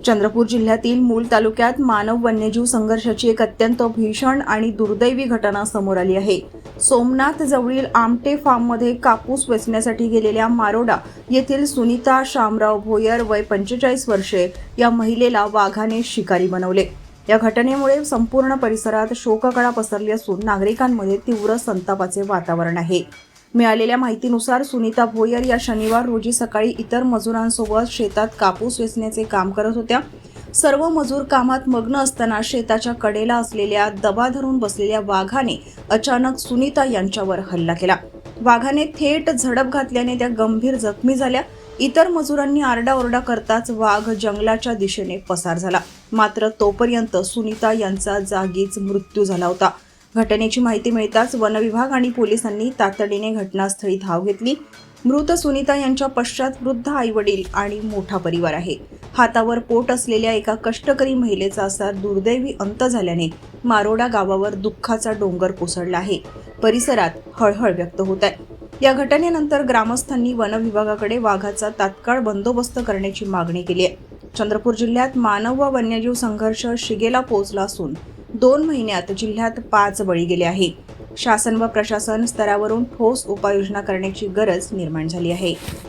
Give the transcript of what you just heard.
चंद्रपूर जिल्ह्यातील मूल तालुक्यात मानव वन्यजीव संघर्षाची एक अत्यंत भीषण आणि दुर्दैवी घटना समोर आली आहे। सोमनाथ जवळील आमटे फार्ममध्ये कापूस वेचण्यासाठी गेलेल्या मारोडा येथील सुनीता शामराव भोयर वय 45 वर्षे या महिलेला वाघाने शिकारी बनवले। या घटनेमुळे संपूर्ण परिसरात शोककळा पसरली असून नागरिकांमध्ये तीव्र संतापाचे वातावरण आहे। मिळालेल्या माहितीनुसार सुनीता भोयर या शनिवार रोजी सकाळी इतर मजुरांसोबत शेतात कापूस वेचण्याचे काम करत होत्या। सर्व मजूर कामात मग्न असताना शेताच्या कडेला असलेल्या दबा धरून बसलेल्या वाघाने अचानक सुनीता यांच्यावर हल्ला केला। वाघाने थेट झडप घातल्याने त्या गंभीर जखमी झाल्या। इतर मजुरांनी आरडाओरडा करताच वाघ जंगलाच्या दिशेने पसार झाला, मात्र तोपर्यंत सुनीता यांचा जागीच मृत्यू झाला होता। घटनेची माहिती मिळताच वनविभाग आणि पोलिसांनी तातडीने घटनास्थळी धाव घेतली। मृत सुनीता यांच्या पश्चात वृद्ध आईवडील आणि मोठा परिवार आहे। हातावर पोट असलेल्या एका कष्टकरी महिलेचा असा दुर्दैवी अंत झाल्याने मारोडा गावावर दुःखाचा डोंगर कोसळला आहे। परिसरात हळहळ व्यक्त होत आहे। या घटनेनंतर ग्रामस्थांनी वनविभागाकडे वाघाचा तात्काळ बंदोबस्त करण्याची मागणी केली आहे। चंद्रपूर जिल्ह्यात मानव व वन्यजीव संघर्ष शिगेला पोहोचला असून 2 महिन्यात जिल्ह्यात 5 बळी गेले आहे। शासन व प्रशासन स्तरावरून ठोस उपाययोजना करण्याची गरज निर्माण झाली आहे।